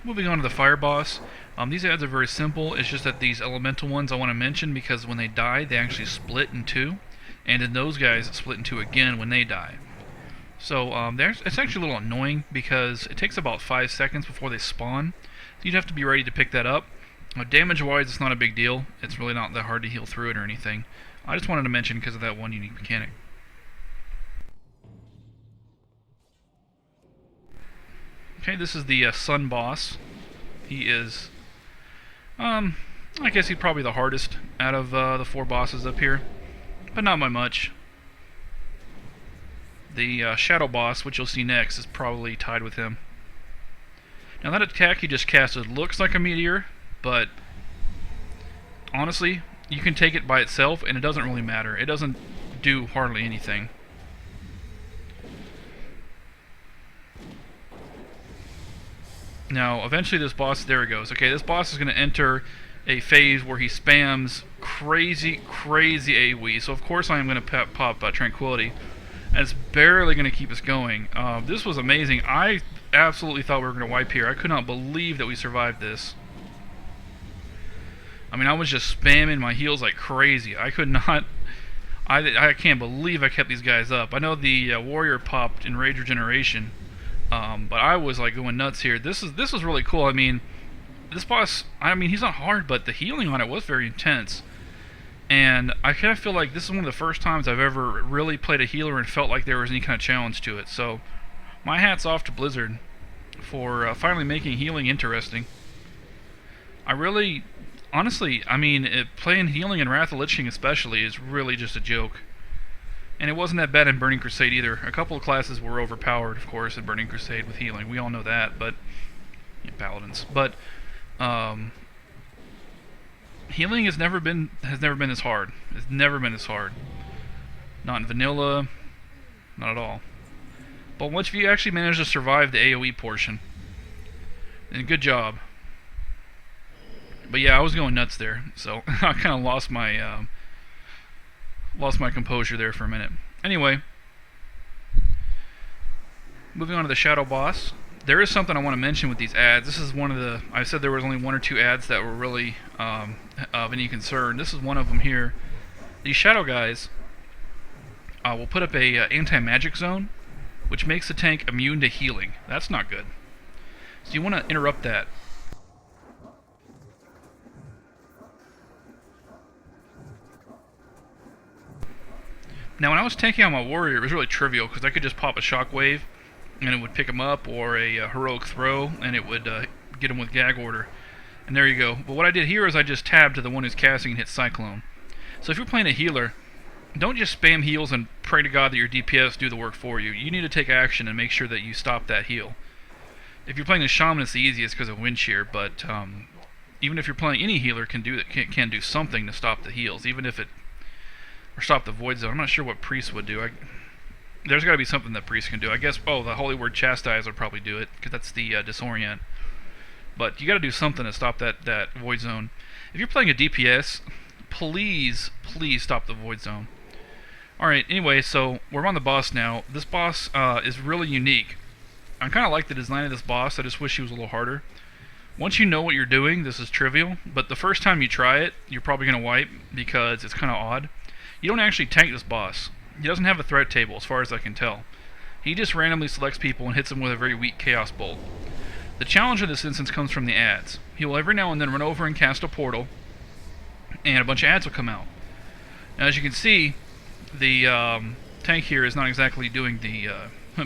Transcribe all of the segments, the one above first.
Moving on to the fire boss. These ads are very simple. It's just that these elemental ones I want to mention because when they die, they actually split in two, and then those guys split in two again when they die. So it's actually a little annoying because it takes about 5 seconds before they spawn. So you'd have to be ready to pick that up. Damage-wise, it's not a big deal. It's really not that hard to heal through it or anything. I just wanted to mention because of that one unique mechanic. Okay, this is the Sun boss. He is, I guess he's probably the hardest out of the 4 bosses up here, but not by much. The Shadow boss, which you'll see next, is probably tied with him. Now that attack he just casted looks like a meteor, but honestly, you can take it by itself and it doesn't really matter. It doesn't do hardly anything. Now, eventually this boss, there he goes. Okay, this boss is going to enter a phase where he spams crazy AoE. So of course I am going to pop Tranquility. And it's barely going to keep us going. This was amazing. I absolutely thought we were going to wipe here. I could not believe that we survived this. I mean, I was just spamming my heals like crazy. I could not... I can't believe I kept these guys up. I know the warrior popped in Rage Regeneration. But I was like going nuts here. This was really cool. I mean, this boss, I mean, he's not hard, but the healing on it was very intense. And I kind of feel like this is one of the first times I've ever really played a healer and felt like there was any kind of challenge to it. So, my hat's off to Blizzard for finally making healing interesting. I really, honestly, I mean, playing healing in Wrath of Lich King especially is really just a joke. And it wasn't that bad in Burning Crusade either. A couple of classes were overpowered, of course, in Burning Crusade with healing. We all know that, but... Yeah, paladins. But, healing has never been this hard. It's never been this hard. Not in vanilla. Not at all. But once you actually manage to survive the AoE portion, then good job. But yeah, I was going nuts there, so I kind of lost my composure there for a minute. Anyway, moving on to the Shadow boss. There is something I want to mention with these ads. This is one of the... I said there was only 1 or 2 ads that were really of any concern. This is one of them here. These Shadow guys will put up a anti-magic zone, which makes the tank immune to healing. That's not good. So you want to interrupt that. Now, when I was tanking on my warrior, it was really trivial, because I could just pop a shockwave, and it would pick him up, or a heroic throw, and it would get him with gag order. And there you go. But what I did here is I just tabbed to the one who's casting and hit Cyclone. So if you're playing a healer, don't just spam heals and pray to God that your DPS do the work for you. You need to take action and make sure that you stop that heal. If you're playing a shaman, it's the easiest because of wind shear, but even if you're playing any healer, can do something to stop the heals, even if it... or stop the void zone. I'm not sure what priest would do. There's got to be something that priest can do. I guess, the Holy Word Chastise would probably do it, because that's the Disorient. But you got to do something to stop that void zone. If you're playing a DPS, please stop the void zone. Alright, anyway, so we're on the boss now. This boss is really unique. I kind of like the design of this boss. I just wish he was a little harder. Once you know what you're doing, this is trivial, but the first time you try it, you're probably going to wipe, because it's kind of odd. You don't actually tank this boss. He doesn't have a threat table, as far as I can tell. He just randomly selects people and hits them with a very weak Chaos Bolt. The challenge of this instance comes from the ads. He will every now and then run over and cast a portal, and a bunch of ads will come out. Now, as you can see, the tank here is not exactly doing the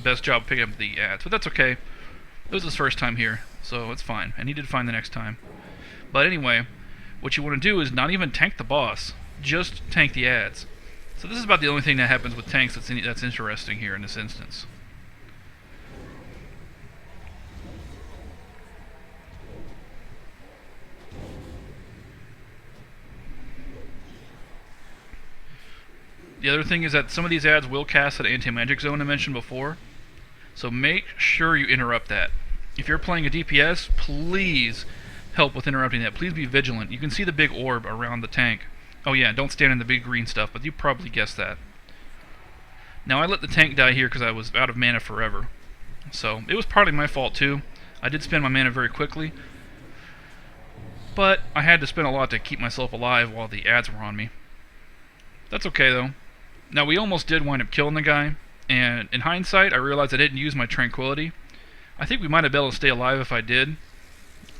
best job picking up the ads, but that's okay. It was his first time here, so it's fine, and he did fine the next time. But anyway, what you want to do is not even tank the boss. Just tank the ads. So this is about the only thing that happens with tanks that's interesting here in this instance. The other thing is that some of these ads will cast that anti-magic zone I mentioned before, so make sure you interrupt that. If you're playing a DPS, please help with interrupting that. Please be vigilant. You can see the big orb around the tank. Oh yeah, don't stand in the big green stuff, but you probably guessed that. Now, I let the tank die here because I was out of mana forever. So, it was partly my fault too. I did spend my mana very quickly, but I had to spend a lot to keep myself alive while the ads were on me. That's okay though. Now we almost did wind up killing the guy, and in hindsight I realized I didn't use my tranquility. I think we might have been able to stay alive if I did,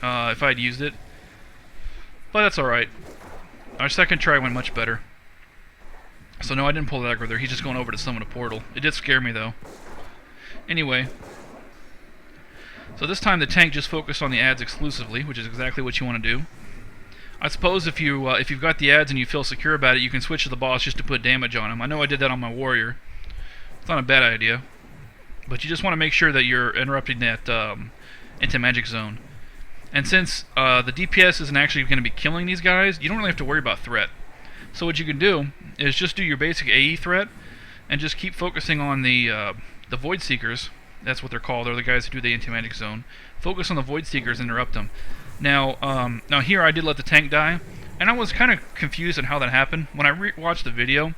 if I had used it. But that's alright. Our second try went much better. So no, I didn't pull the aggro there. He's just going over to summon a portal. It did scare me though. Anyway, so this time the tank just focused on the ads exclusively, which is exactly what you want to do. I suppose if you've got the ads and you feel secure about it, you can switch to the boss just to put damage on him. I know I did that on my warrior. It's not a bad idea, but you just want to make sure that you're interrupting that anti-magic zone. And since the DPS isn't actually going to be killing these guys, you don't really have to worry about threat. So what you can do is just do your basic AE threat, and just keep focusing on the Void Seekers. That's what they're called. They're the guys who do the anti-magic zone. Focus on the Void Seekers and interrupt them. Now here I did let the tank die, and I was kind of confused on how that happened. When I watched the video,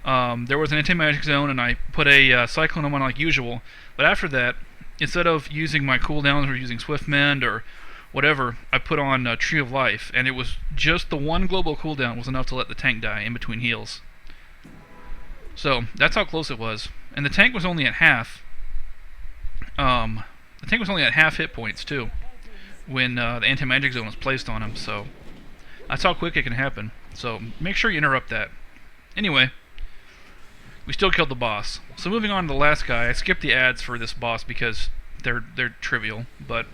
there was an anti-magic zone, and I put a Cyclone on like usual. But after that, instead of using my cooldowns or using Swift Mend or whatever, I put on Tree of Life, and it was just the one global cooldown was enough to let the tank die in between heals. So that's how close it was, and the tank was only at half. The tank was only at half hit points too when the anti-magic zone was placed on him. So that's how quick it can happen. So make sure you interrupt that. Anyway, we still killed the boss. So moving on to the last guy, I skipped the ads for this boss because they're trivial, but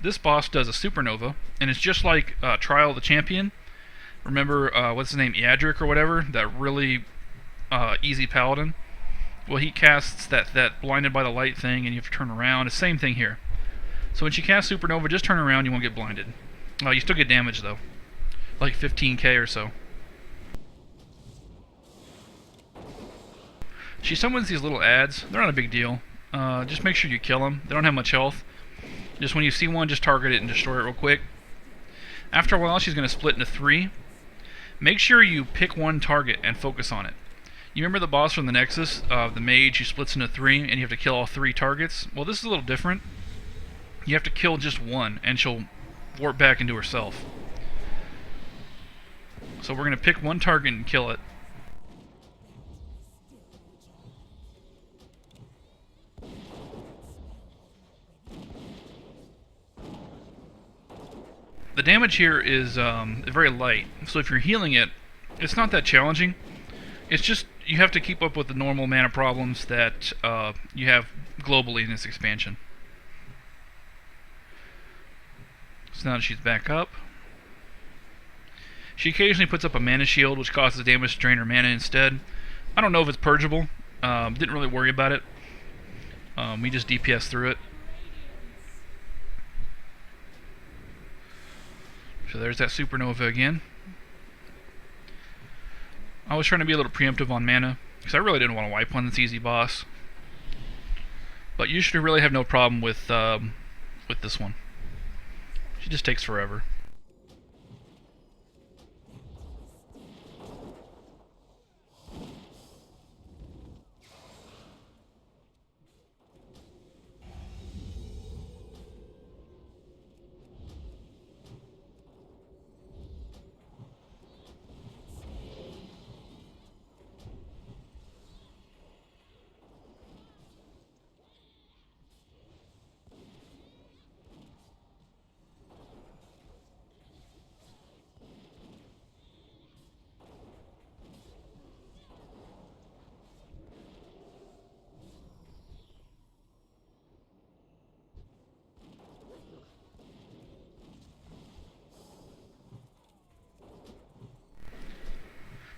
this boss does a supernova, and it's just like Trial of the Champion. Remember, what's his name, Eadric or whatever, that really easy paladin? Well, he casts that blinded by the light thing, and you have to turn around. It's the same thing here. So when you cast supernova, just turn around, you won't get blinded. You still get damage though, like 15k or so. She summons these little ads. They're not a big deal. Just make sure you kill them. They don't have much health. Just when you see one, just target it and destroy it real quick. After a while, she's going to split into 3. Make sure you pick one target and focus on it. You remember the boss from the Nexus, the mage who splits into 3, and you have to kill all 3 targets? Well, this is a little different. You have to kill just one, and she'll warp back into herself. So we're going to pick one target and kill it. The damage here is very light, so if you're healing it, it's not that challenging. It's just you have to keep up with the normal mana problems that you have globally in this expansion. So now that she's back up, she occasionally puts up a mana shield, which causes damage to drain her mana instead. I don't know if it's purgeable. Didn't really worry about it. We just DPS through it. So there's that supernova again. I was trying to be a little preemptive on mana, because I really didn't want to wipe one that's easy boss. But you should really have no problem with this one. She just takes forever.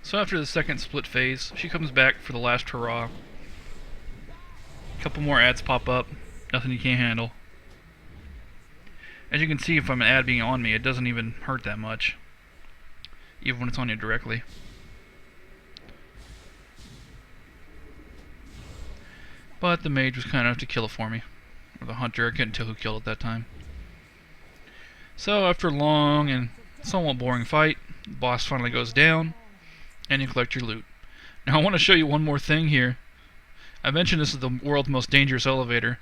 So after the second split phase, she comes back for the last hurrah. A couple more ads pop up, nothing you can't handle. As you can see, if I'm an ad being on me, it doesn't even hurt that much, even when it's on you directly. But the mage was kind enough to kill it for me. Or the hunter, I couldn't tell who killed it that time. So after a long and somewhat boring fight, the boss finally goes down, and you collect your loot. Now I want to show you one more thing here. I mentioned this is the world's most dangerous elevator.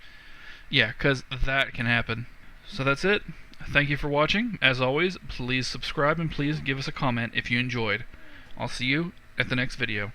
Yeah, because that can happen. So that's it. Thank you for watching. As always, please subscribe and please give us a comment if you enjoyed. I'll see you at the next video.